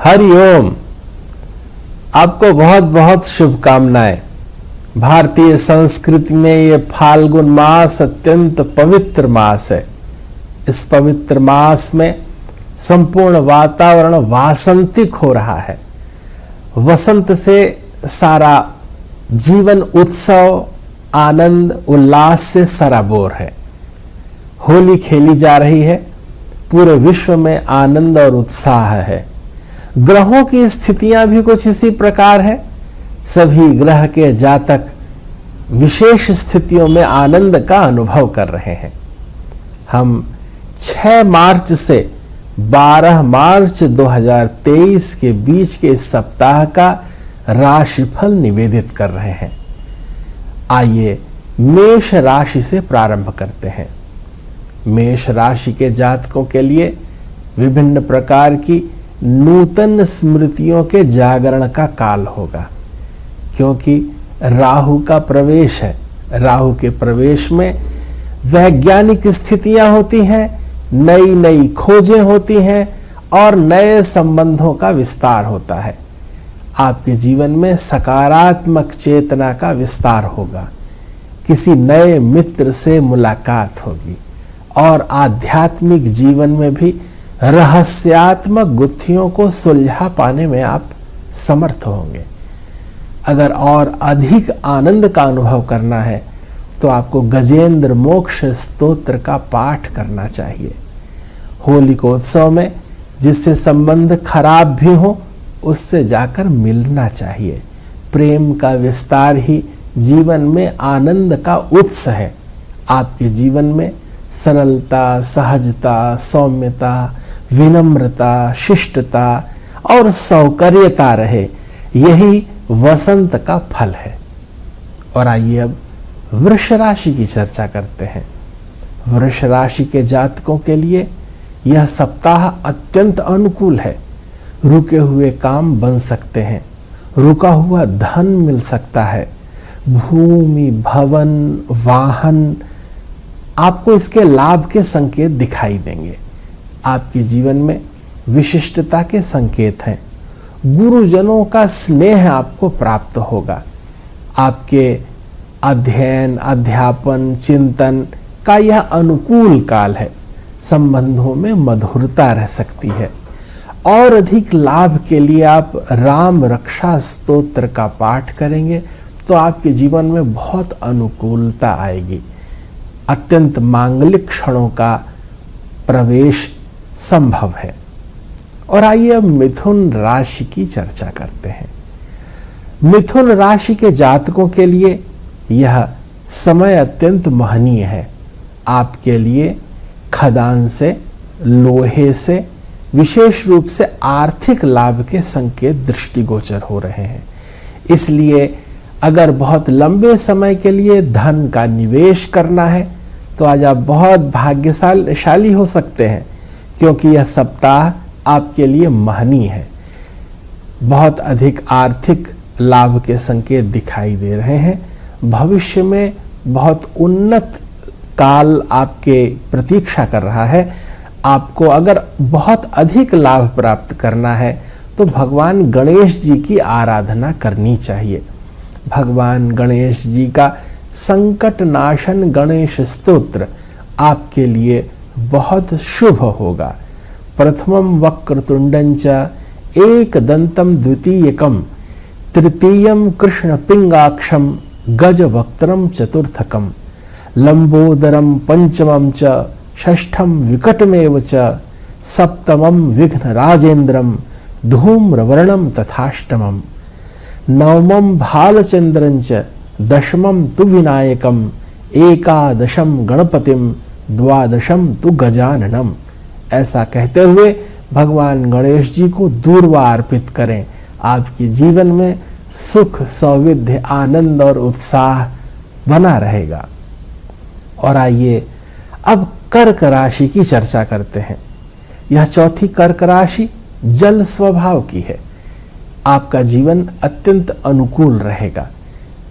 हरिओम। आपको बहुत बहुत शुभकामनाएं। भारतीय संस्कृति में ये फाल्गुन मास अत्यंत पवित्र मास है। इस पवित्र मास में संपूर्ण वातावरण वासंतिक हो रहा है। वसंत से सारा जीवन उत्सव, आनंद, उल्लास से सराबोर है। होली खेली जा रही है। पूरे विश्व में आनंद और उत्साह है। ग्रहों की स्थितियां भी कुछ इसी प्रकार है। सभी ग्रह के जातक विशेष स्थितियों में आनंद का अनुभव कर रहे हैं। हम 6 मार्च से 12 मार्च 2023 के बीच के इस सप्ताह का राशिफल निवेदित कर रहे हैं। आइए मेष राशि से प्रारंभ करते हैं। मेष राशि के जातकों के लिए विभिन्न प्रकार की नूतन स्मृतियों के जागरण का काल होगा, क्योंकि राहु का प्रवेश है। राहु के प्रवेश में वैज्ञानिक स्थितियां होती हैं, नई नई खोजें होती हैं और नए संबंधों का विस्तार होता है। आपके जीवन में सकारात्मक चेतना का विस्तार होगा। किसी नए मित्र से मुलाकात होगी और आध्यात्मिक जीवन में भी रहस्यात्मक गुत्थियों को सुलझा पाने में आप समर्थ होंगे। अगर और अधिक आनंद का अनुभव करना है तो आपको गजेंद्र मोक्ष स्तोत्र का पाठ करना चाहिए। होली को उत्सव में जिससे संबंध खराब भी हो उससे जाकर मिलना चाहिए। प्रेम का विस्तार ही जीवन में आनंद का उत्स है। आपके जीवन में सरलता, सहजता, सौम्यता, विनम्रता, शिष्टता और सौकर्यता रहे, यही वसंत का फल है। और आइए अब वृष राशि की चर्चा करते हैं। वृष राशि के जातकों के लिए यह सप्ताह अत्यंत अनुकूल है। रुके हुए काम बन सकते हैं। रुका हुआ धन मिल सकता है। भूमि, भवन, वाहन, आपको इसके लाभ के संकेत दिखाई देंगे। आपके जीवन में विशिष्टता के संकेत हैं। गुरुजनों का स्नेह आपको प्राप्त होगा। आपके अध्ययन, अध्यापन, चिंतन का यह अनुकूल काल है। संबंधों में मधुरता रह सकती है। और अधिक लाभ के लिए आप राम रक्षा स्तोत्र का पाठ करेंगे तो आपके जीवन में बहुत अनुकूलता आएगी। अत्यंत मांगलिक क्षणों का प्रवेश संभव है। और आइए अब मिथुन राशि की चर्चा करते हैं। मिथुन राशि के जातकों के लिए यह समय अत्यंत महनीय है। आपके लिए खदान से, लोहे से, विशेष रूप से आर्थिक लाभ के संकेत दृष्टिगोचर हो रहे हैं। इसलिए अगर बहुत लंबे समय के लिए धन का निवेश करना है तो आज आप बहुत भाग्यशाली हो सकते हैं, क्योंकि यह सप्ताह आपके लिए महनीय है। बहुत अधिक आर्थिक लाभ के संकेत दिखाई दे रहे हैं। भविष्य में बहुत उन्नत काल आपके प्रतीक्षा कर रहा है। आपको अगर बहुत अधिक लाभ प्राप्त करना है तो भगवान गणेश जी की आराधना करनी चाहिए। भगवान गणेश जी का संकट नाशन गणेश स्तोत्र आपके लिए बहुत शुभ होगा। प्रथमं वक्रतुंडं च एकदंतं द्वितीयकं तृतीयं कृष्ण पिंगाक्षं गजवक्त्रं चतुर्थकं लंबोदरं पंचमं च षष्ठं विकटमेव च सप्तमं विघ्नराजेन्द्रं धूम्रवर्णं तथाष्टमं नवमं भालचंद्रं च दशमं तु विनायकं एकादशं गणपतिं द्वादशम तु गजाननम। ऐसा कहते हुए भगवान गणेश जी को दूर्वा अर्पित करें। आपके जीवन में सुख, सौविध्य, आनंद और उत्साह बना रहेगा। और आइए अब कर्क राशि की चर्चा करते हैं। यह चौथी कर्क राशि जल स्वभाव की है। आपका जीवन अत्यंत अनुकूल रहेगा।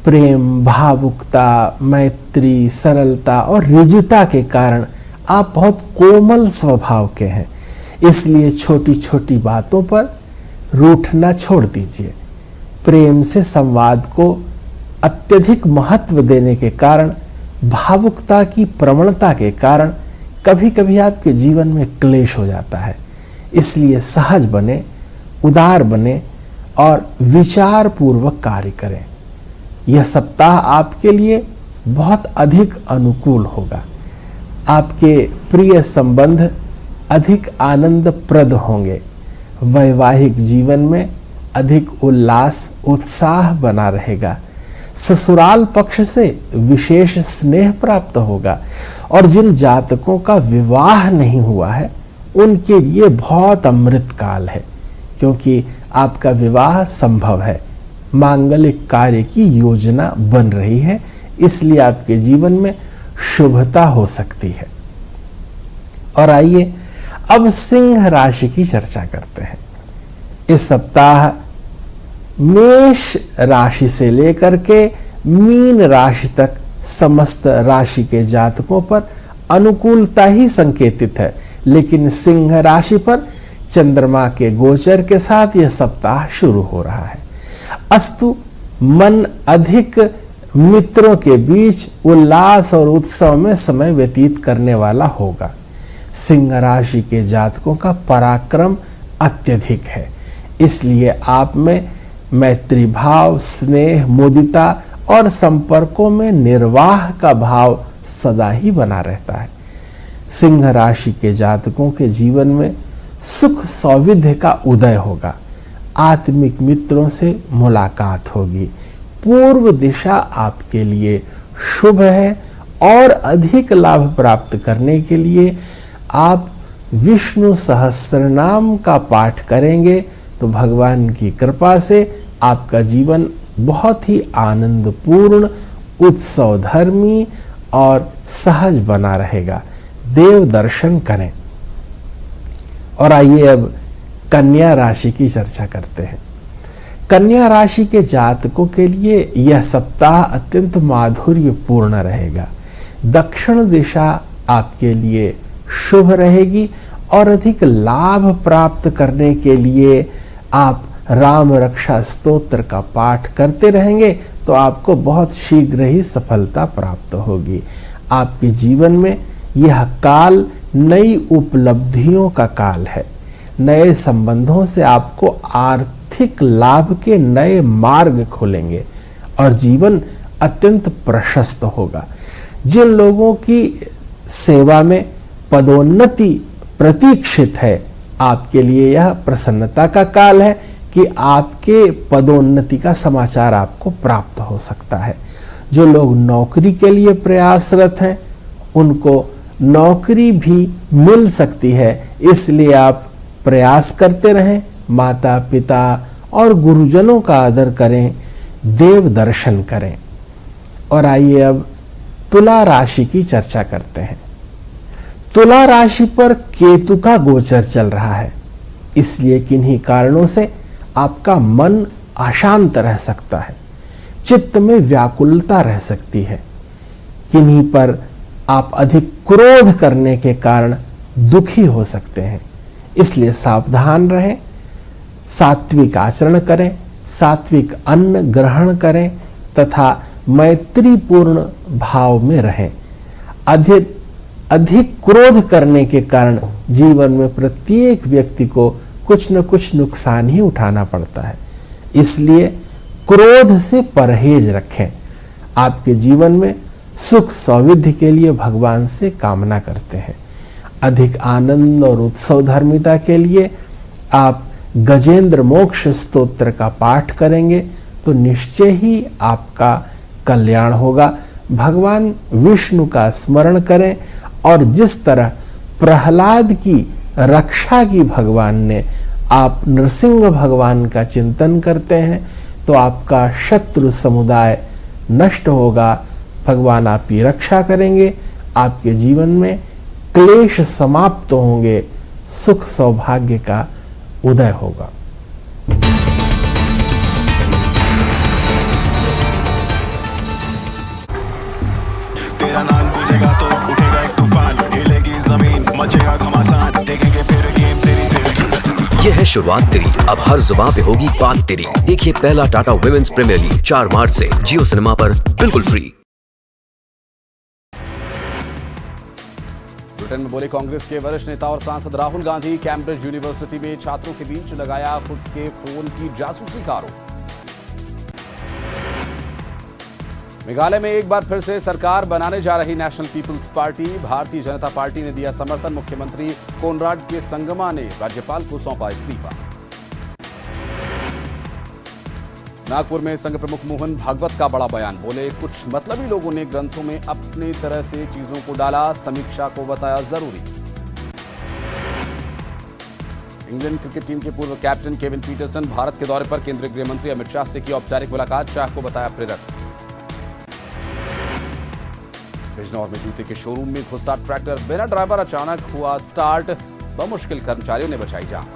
प्रेम, भावुकता, मैत्री, सरलता और ऋजुता के कारण आप बहुत कोमल स्वभाव के हैं। इसलिए छोटी छोटी बातों पर रूठना छोड़ दीजिए। प्रेम से संवाद को अत्यधिक महत्व देने के कारण, भावुकता की प्रवणता के कारण कभी कभी आपके जीवन में क्लेश हो जाता है। इसलिए सहज बने, उदार बने और विचार पूर्वक कार्य करें। यह सप्ताह आपके लिए बहुत अधिक अनुकूल होगा। आपके प्रिय संबंध अधिक आनंदप्रद होंगे। वैवाहिक जीवन में अधिक उल्लास, उत्साह बना रहेगा। ससुराल पक्ष से विशेष स्नेह प्राप्त होगा और जिन जातकों का विवाह नहीं हुआ है उनके लिए बहुत अमृत काल है, क्योंकि आपका विवाह संभव है। मांगलिक कार्य की योजना बन रही है, इसलिए आपके जीवन में शुभता हो सकती है। और आइए अब सिंह राशि की चर्चा करते हैं। इस सप्ताह मेष राशि से लेकर के मीन राशि तक समस्त राशि के जातकों पर अनुकूलता ही संकेतित है, लेकिन सिंह राशि पर चंद्रमा के गोचर के साथ यह सप्ताह शुरू हो रहा है। अस्तु मन अधिक मित्रों के बीच उल्लास और उत्सव में समय व्यतीत करने वाला होगा। सिंह राशि के जातकों का पराक्रम अत्यधिक है, इसलिए आप में मैत्री भाव, स्नेह, मुदिता और संपर्कों में निर्वाह का भाव सदा ही बना रहता है। सिंह राशि के जातकों के जीवन में सुख सौविध्य का उदय होगा। आत्मिक मित्रों से मुलाकात होगी। पूर्व दिशा आपके लिए शुभ है और अधिक लाभ प्राप्त करने के लिए आप विष्णु सहस्रनाम का पाठ करेंगे तो भगवान की कृपा से आपका जीवन बहुत ही आनंदपूर्ण, उत्सवधर्मी और सहज बना रहेगा। देव दर्शन करें। और आइए अब कन्या राशि की चर्चा करते हैं। कन्या राशि के जातकों के लिए यह सप्ताह अत्यंत माधुर्यपूर्ण रहेगा। दक्षिण दिशा आपके लिए शुभ रहेगी और अधिक लाभ प्राप्त करने के लिए आप राम रक्षा स्तोत्र का पाठ करते रहेंगे तो आपको बहुत शीघ्र ही सफलता प्राप्त होगी। आपके जीवन में यह काल नई उपलब्धियों का काल है। नए संबंधों से आपको आर्थिक लाभ के नए मार्ग खुलेंगे और जीवन अत्यंत प्रशस्त होगा। जिन लोगों की सेवा में पदोन्नति प्रतीक्षित है, आपके लिए यह प्रसन्नता का काल है कि आपके पदोन्नति का समाचार आपको प्राप्त हो सकता है। जो लोग नौकरी के लिए प्रयासरत हैं उनको नौकरी भी मिल सकती है, इसलिए आप प्रयास करते रहें। माता पिता और गुरुजनों का आदर करें, देव दर्शन करें। और आइए अब तुला राशि की चर्चा करते हैं। तुला राशि पर केतु का गोचर चल रहा है, इसलिए किन्हीं कारणों से आपका मन अशांत रह सकता है। चित्त में व्याकुलता रह सकती है। किन्हीं पर आप अधिक क्रोध करने के कारण दुखी हो सकते हैं, इसलिए सावधान रहें। सात्विक आचरण करें, सात्विक अन्न ग्रहण करें तथा मैत्रीपूर्ण भाव में रहें। अधिक क्रोध करने के कारण जीवन में प्रत्येक व्यक्ति को कुछ न कुछ नुकसान ही उठाना पड़ता है, इसलिए क्रोध से परहेज रखें। आपके जीवन में सुख सौविध्य के लिए भगवान से कामना करते हैं। अधिक आनंद और उत्सव धर्मिता के लिए आप गजेंद्र मोक्ष स्तोत्र का पाठ करेंगे तो निश्चय ही आपका कल्याण होगा। भगवान विष्णु का स्मरण करें और जिस तरह प्रहलाद की रक्षा की भगवान ने, आप नरसिंह भगवान का चिंतन करते हैं तो आपका शत्रु समुदाय नष्ट होगा। भगवान आपकी रक्षा करेंगे, आपके जीवन में क्लेश समाप्त होंगे, सुख सौभाग्य का उदय होगा। तेरा नाम गूंजेगा तो उठेगा एक तूफान, हिलेगी जमीन, मचेगा घमासान, देखेंगे फिर गेम तेरी फिर। ये है शुरुआत तेरी, अब हर जुबान पे होगी बात तेरी। देखिए पहला टाटा वुमेन्स प्रीमियर लीग 4 मार्च से जियो सिनेमा पर बिल्कुल फ्री। ब्रिटेन में बोले कांग्रेस के वरिष्ठ नेता और सांसद राहुल गांधी। कैम्ब्रिज यूनिवर्सिटी में छात्रों के बीच लगाया खुद के फोन की जासूसी का आरोप। मेघालय में एक बार फिर से सरकार बनाने जा रही national people's party. Bharatiya Janata party ने दिया समर्थन। मुख्यमंत्री कोनराड के संगमा ने राज्यपाल को सौंपा इस्तीफा। नागपुर में संघ प्रमुख मोहन भागवत का बड़ा बयान। बोले कुछ मतलबी लोगों ने ग्रंथों में अपनी तरह से चीजों को डाला, समीक्षा को बताया जरूरी। इंग्लैंड क्रिकेट टीम के पूर्व कैप्टन केविन पीटरसन भारत के दौरे पर। केंद्रीय गृह मंत्री अमित शाह से की औपचारिक मुलाकात। शाह को बताया प्रेरक। बिजनौर में जूते के शोरूम में घुसा ट्रैक्टर, बिना ड्राइवर अचानक हुआ स्टार्ट, बमुश्किल कर्मचारियों ने बचाई जान।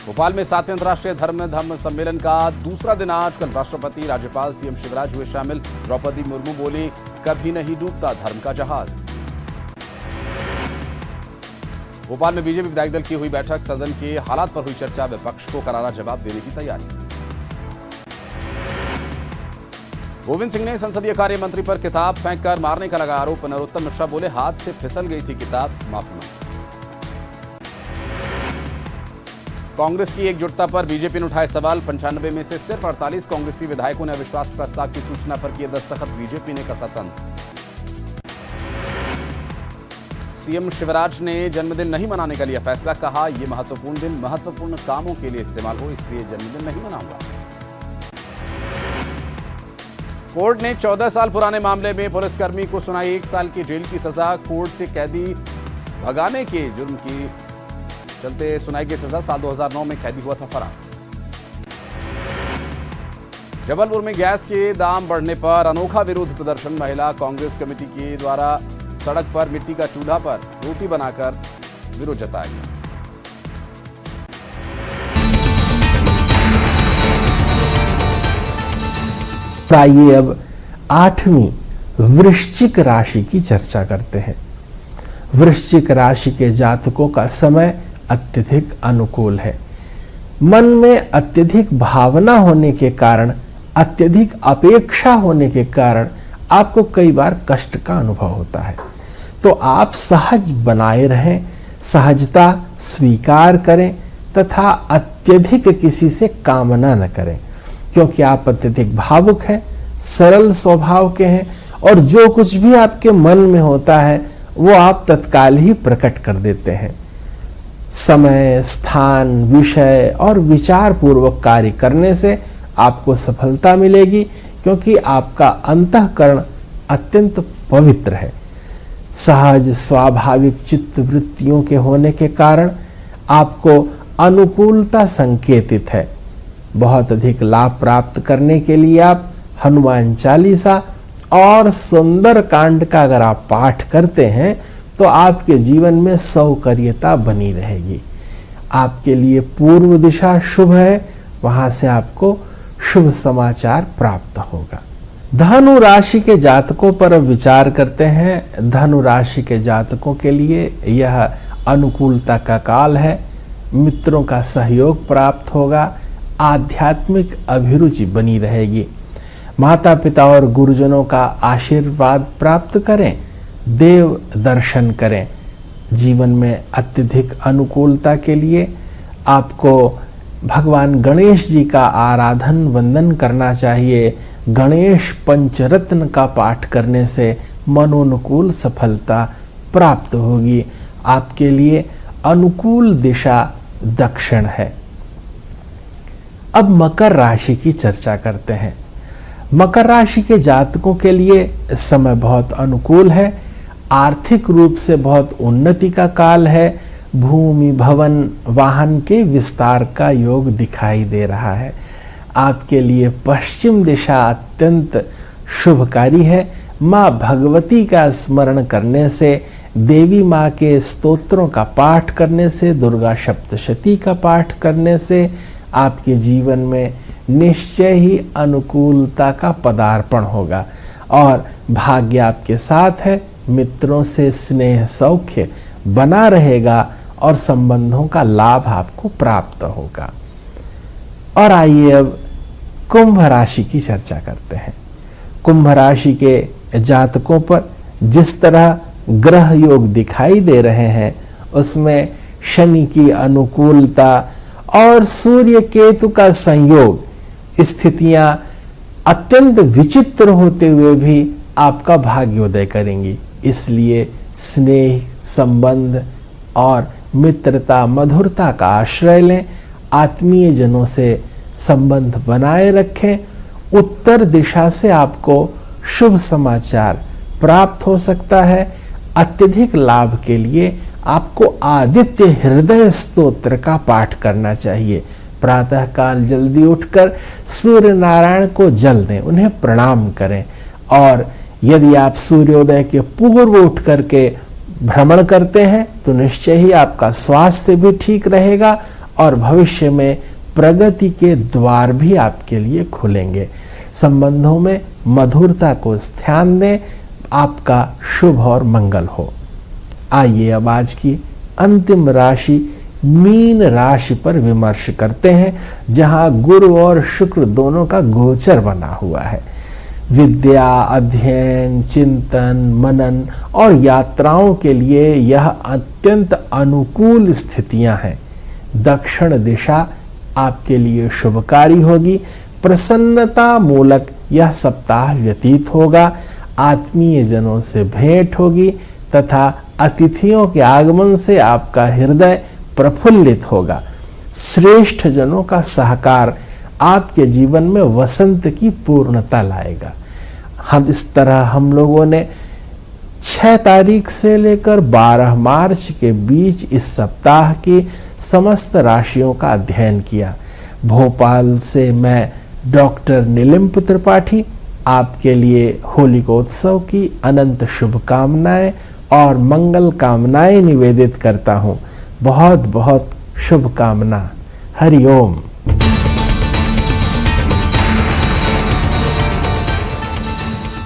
भोपाल में 7वें अंतर्राष्ट्रीय धर्म सम्मेलन का दूसरा दिन आज। कल राष्ट्रपति, राज्यपाल, सीएम शिवराज हुए शामिल। द्रौपदी मुर्मू बोली कभी नहीं डूबता धर्म का जहाज। भोपाल में बीजेपी विधायक दल की हुई बैठक। सदन के हालात पर हुई चर्चा। विपक्ष को करारा जवाब देने की तैयारी। गोविंद सिंह ने संसदीय कार्य मंत्री पर किताब फेंककर मारने का लगा आरोप। नरोत्तम मिश्रा बोले हाथ से फिसल गई थी किताब, माफी मांगी। कांग्रेस की एकजुटता पर बीजेपी ने उठाए सवाल। 95 में से सिर्फ 48 कांग्रेसी विधायकों ने अविश्वास प्रस्ताव की सूचना पर किए दस्तखत। बीजेपी ने कसा तंज। सीएम शिवराज ने जन्मदिन नहीं मनाने का लिया फैसला। कहा यह महत्वपूर्ण दिन महत्वपूर्ण कामों के लिए इस्तेमाल हो, इसलिए जन्मदिन नहीं मनाऊंगा। कोर्ट ने 14 साल पुराने मामले में पुलिसकर्मी को सुनाई 1 साल की जेल की सजा। कोर्ट से कैदी भगाने के जुर्म की चलते सुनाई गई सजा। साल 2009 में कैदी हुआ था फरार। जबलपुर में गैस के दाम बढ़ने पर अनोखा विरोध प्रदर्शन। महिला कांग्रेस कमेटी के द्वारा सड़क पर मिट्टी का चूल्हा पर रोटी बनाकर विरोध जताया गया। आइए अब 8वीं वृश्चिक राशि की चर्चा करते हैं। वृश्चिक राशि के जातकों का समय अत्यधिक अनुकूल है। मन में अत्यधिक भावना होने के कारण, अत्यधिक अपेक्षा होने के कारण आपको कई बार कष्ट का अनुभव होता है। तो आप सहज बनाए रहें, सहजता स्वीकार करें तथा अत्यधिक किसी से कामना न करें, क्योंकि आप अत्यधिक भावुक हैं, सरल स्वभाव के हैं और जो कुछ भी आपके मन में होता है वो आप तत्काल ही प्रकट कर देते हैं। समय, स्थान, विषय और विचार पूर्वक कार्य करने से आपको सफलता मिलेगी, क्योंकि आपका अंतःकरण अत्यंत पवित्र है। सहज स्वाभाविक चित्त वृत्तियों के होने के कारण आपको अनुकूलता संकेतित है। बहुत अधिक लाभ प्राप्त करने के लिए आप हनुमान चालीसा और सुंदर कांड का अगर आप पाठ करते हैं तो आपके जीवन में सौकर्यता बनी रहेगी। आपके लिए पूर्व दिशा शुभ है, वहां से आपको शुभ समाचार प्राप्त होगा। धनु राशि के जातकों पर अब विचार करते हैं। धनु राशि के जातकों के लिए यह अनुकूलता का काल है। मित्रों का सहयोग प्राप्त होगा। आध्यात्मिक अभिरुचि बनी रहेगी। माता पिता और गुरुजनों का आशीर्वाद प्राप्त करें। देव दर्शन करें। जीवन में अत्यधिक अनुकूलता के लिए आपको भगवान गणेश जी का आराधन वंदन करना चाहिए। गणेश पंचरत्न का पाठ करने से मनोनुकूल सफलता प्राप्त होगी। आपके लिए अनुकूल दिशा दक्षिण है। अब मकर राशि की चर्चा करते हैं। मकर राशि के जातकों के लिए समय बहुत अनुकूल है। आर्थिक रूप से बहुत उन्नति का काल है। भूमि, भवन, वाहन के विस्तार का योग दिखाई दे रहा है। आपके लिए पश्चिम दिशा अत्यंत शुभकारी है। माँ भगवती का स्मरण करने से, देवी माँ के स्तोत्रों का पाठ करने से, दुर्गा सप्तशती का पाठ करने से आपके जीवन में निश्चय ही अनुकूलता का पदार्पण होगा और भाग्य आपके साथ है। मित्रों से स्नेह सौख्य बना रहेगा और संबंधों का लाभ आपको प्राप्त होगा। और आइए अब कुंभ राशि की चर्चा करते हैं। कुंभ राशि के जातकों पर जिस तरह ग्रह योग दिखाई दे रहे हैं उसमें शनि की अनुकूलता और सूर्य केतु का संयोग स्थितियां अत्यंत विचित्र होते हुए भी आपका भाग्योदय करेंगी। इसलिए स्नेह, संबंध और मित्रता, मधुरता का आश्रय लें। आत्मीय जनों से संबंध बनाए रखें। उत्तर दिशा से आपको शुभ समाचार प्राप्त हो सकता है। अत्यधिक लाभ के लिए आपको आदित्य हृदय स्तोत्र का पाठ करना चाहिए। प्रातःकाल जल्दी उठकर सूर्य नारायण को जल दें, उन्हें प्रणाम करें। और यदि आप सूर्योदय के पूर्व उठ करके भ्रमण करते हैं तो निश्चय ही आपका स्वास्थ्य भी ठीक रहेगा और भविष्य में प्रगति के द्वार भी आपके लिए खुलेंगे। संबंधों में मधुरता को ध्यान दें। आपका शुभ और मंगल हो। आइए अब आज की अंतिम राशि मीन राशि पर विमर्श करते हैं, जहां गुरु और शुक्र दोनों का गोचर बना हुआ है। विद्या, अध्ययन, चिंतन, मनन और यात्राओं के लिए यह अत्यंत अनुकूल स्थितियां हैं। दक्षिण दिशा आपके लिए शुभकारी होगी। प्रसन्नता मूलक यह सप्ताह व्यतीत होगा। आत्मीय जनों से भेंट होगी तथा अतिथियों के आगमन से आपका हृदय प्रफुल्लित होगा। श्रेष्ठ जनों का सहकार आपके जीवन में वसंत की पूर्णता लाएगा। हम लोगों ने 6 तारीख से लेकर 12 मार्च के बीच इस सप्ताह की समस्त राशियों का अध्ययन किया। भोपाल से मैं डॉक्टर नीलिम त्रिपाठी आपके लिए होलिकोत्सव की अनंत शुभकामनाएं और मंगल कामनाएं निवेदित करता हूं। बहुत बहुत शुभकामना। हरि ओम।